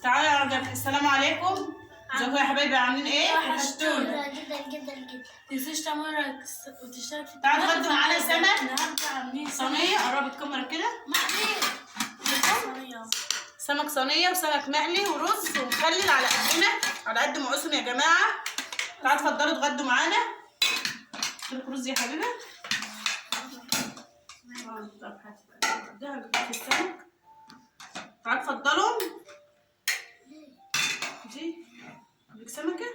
تعالوا يا رجال، السلام عليكم. ازيكم يا حبايبي؟ عاملين ايه؟ وحشتونا جدا. متنسيش تعملوا لايك وتشترك في تعالوا اتغدوا معانا سمك. النهارده عاملين صينية، قرب الكاميرا كده. صينية. سمك صينية وسمك مقلي ورز ومخلل على قدنا، على قد معوزهم يا جماعة. تعالوا اتفضلوا اتغدوا معانا. اديلك رز يا حبيبي. طب هديها في السمك. تعالوا اتفضلوا. دي لك سمكة؟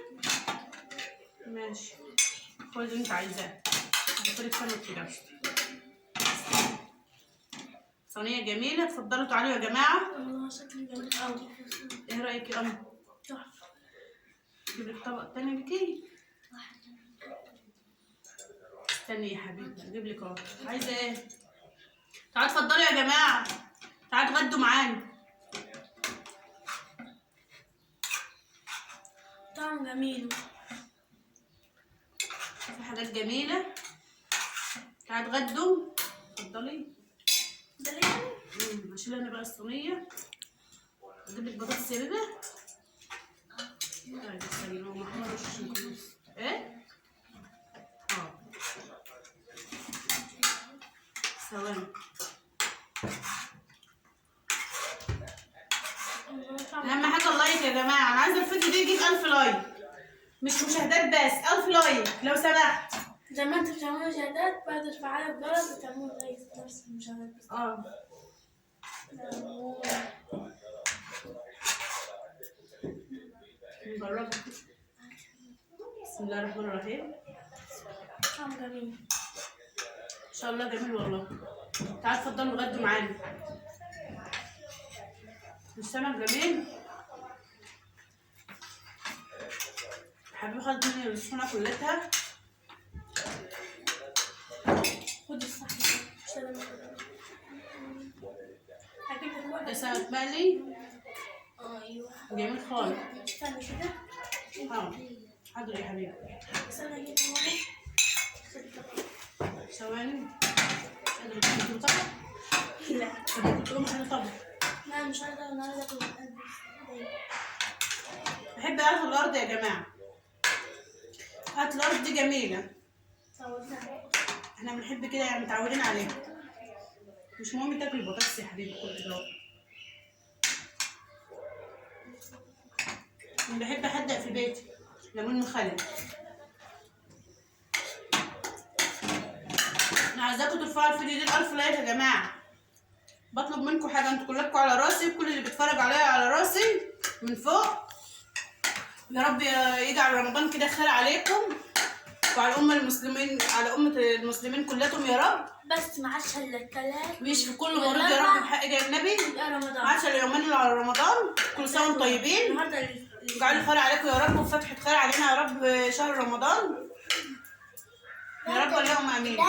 ماشي، خد اللي انت عايزاه. هحطلك سمك كده. صينية جميلة، اتفضلوا تعالوا يا جماعة. والله شكله جميل قوي. ايه رأيك يا أم؟ تحفة. اجيب لك طبق تاني ليكي. استني يا حبيبتي اجيب لك اهو. عايزة ايه؟ تعالوا اتفضلوا يا جماعة. تعالوا اتغدوا معانا. طعم جميل. في حاجات جميلة. تعالوا اتغدوا. اتفضلي. ده ليه؟ هشيل انا بقى الصينية. اجيب لك بطاطس يا بيبي. تعالي استني هو محمر عشان خلاص. ايه؟ ثواني. اهم حاجه اللايك يا جماعه، انا عايزه الفيديو ده يجيب 1000 لايك، مش مشاهدات بس، 1000 لايك لو سمحت. زي ما انتوا بتعملوا مشاهدات بعد تفعلوا الجرس وتعملوا لايك نفس المشاهدات بس. نجربها. بسم الله الرحمن الرحيم. طعم جميل. ان شاء الله جميل والله. تعالوا اتفضلوا اتغدوا معانا. السمك جميل. حبيبي خدت مني الصحونه كلها. خد الصحن هجيب لك ده واحدة. سمك مقلي ايوه. جميل خالص. استنى كده. حاضر يا حبيبي. استنى اجيب واحدة. ثواني. قادر تجيب طبق؟ لا. طب ممكن تقوم حاجه طبق. لا مش عايزة، انا عايزة اكل. بحب اكل الارض يا جماعه. اكل الارض دي جميله. احنا بنحب كده يعني، متعودين عليها. مش مهم تاكل البطاطس يا حبيبي كل كده. انا بحب احدق في بيتي ليمون مخلل. انا عايزاكم ترفعوا الفيديو ده 1000 لايك يا جماعه. بطلب منكم حاجه، انتوا كلكم على راسي، كل اللي بيتفرج عليا على راسي من فوق. يا رب يجعل رمضان كده خير عليكم وعلى الأمة المسلمين، على أمة المسلمين كلهم يا رب. بس ما عادش الا الثلاث ويشفي كل مريض يا رب بحق النبي. يا رمضان. ما عادش الا يومين اللي على رمضان. كل سنة وانتم طيبين. النهارده يجعل خير عليكم يا رب وفتحة خير علينا يا رب شهر رمضان. يا رب اللهم امين.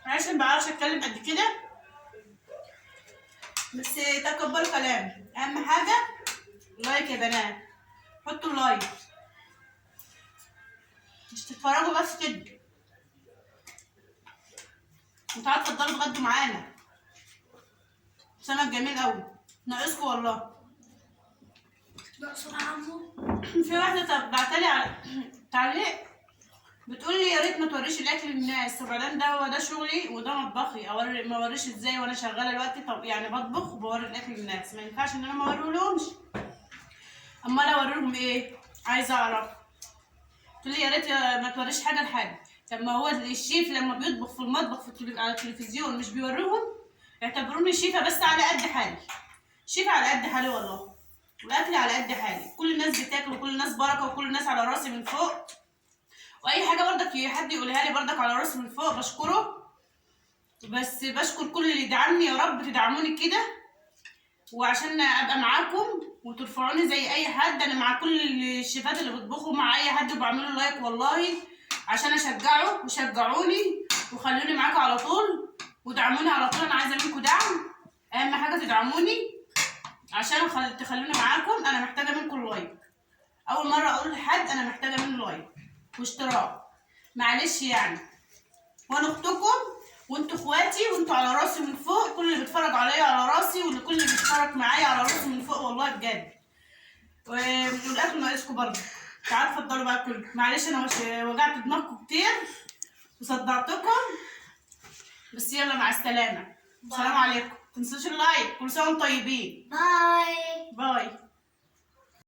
عشان ما بعرفش اتكلم قد كده، بس تقبلوا كلامي. اهم حاجة لايك يا بنات، حطوا اللايك، مش تتفرجوا بس كده. وتعالوا اتفضلوا اتغدوا معانا. سمك جميل قوي، ناقصكم والله. ناقصه عمو. في واحدة بعتلي على تعليق بتقول لي يا ريت ما توريش الاكل للناس، وبعدين ده هو ده شغلي وده مطبخي، ما اوريش ازاي وانا شغاله دلوقتي؟ طب يعني بطبخ وبوري الاكل للناس، ما ينفعش ان انا ما اوريهمش. امال اوريهم ايه؟ عايزه اعرف. تقول لي يا ريت ما توريش حاجه لحد. طب ما هو الشيف لما بيطبخ في المطبخ على التلفزيون مش بيوريهم؟ يعتبروني شيفه بس على قد حالي. شيفه على قد حالي والله، والاكل على قد حالي. كل الناس بتاكل وكل الناس بركه وكل الناس على راسي من فوق. واي حاجه برضك حد يقولها لي برضك على راسي من فوق بشكره. بس بشكر كل اللي دعمني، يا رب تدعموني كده وعشان ابقى معاكم وترفعوني زي اي حد. انا مع كل الشيفات اللي بيطبخوا، مع اي حد وبعملوا لايك والله عشان اشجعه وشجعوني وخلوني معاكم على طول ودعموني على طول. انا عايزه منكم دعم، اهم حاجه تدعموني عشان تخلوني معاكم. انا محتاجه منكم لايك. اول مره اقول لحد انا محتاجه منه لايك واشتراك، معلش يعني. وانا اختكم وانتوا اخواتي وانتوا على راسي من فوق. كل اللي بيتفرج عليا على راسي، وكل اللي بيتفرج معايا على راسي من فوق والله بجد. والاكل ناقصكم برضه. تعالوا اتفضلوا بقى كلوا. معلش انا مش وجعت دماغكم كتير وصدعتكم، بس يلا مع السلامه. السلام عليكم. متنسوش اللايك. كل سنه وانتم طيبين. باي. باي.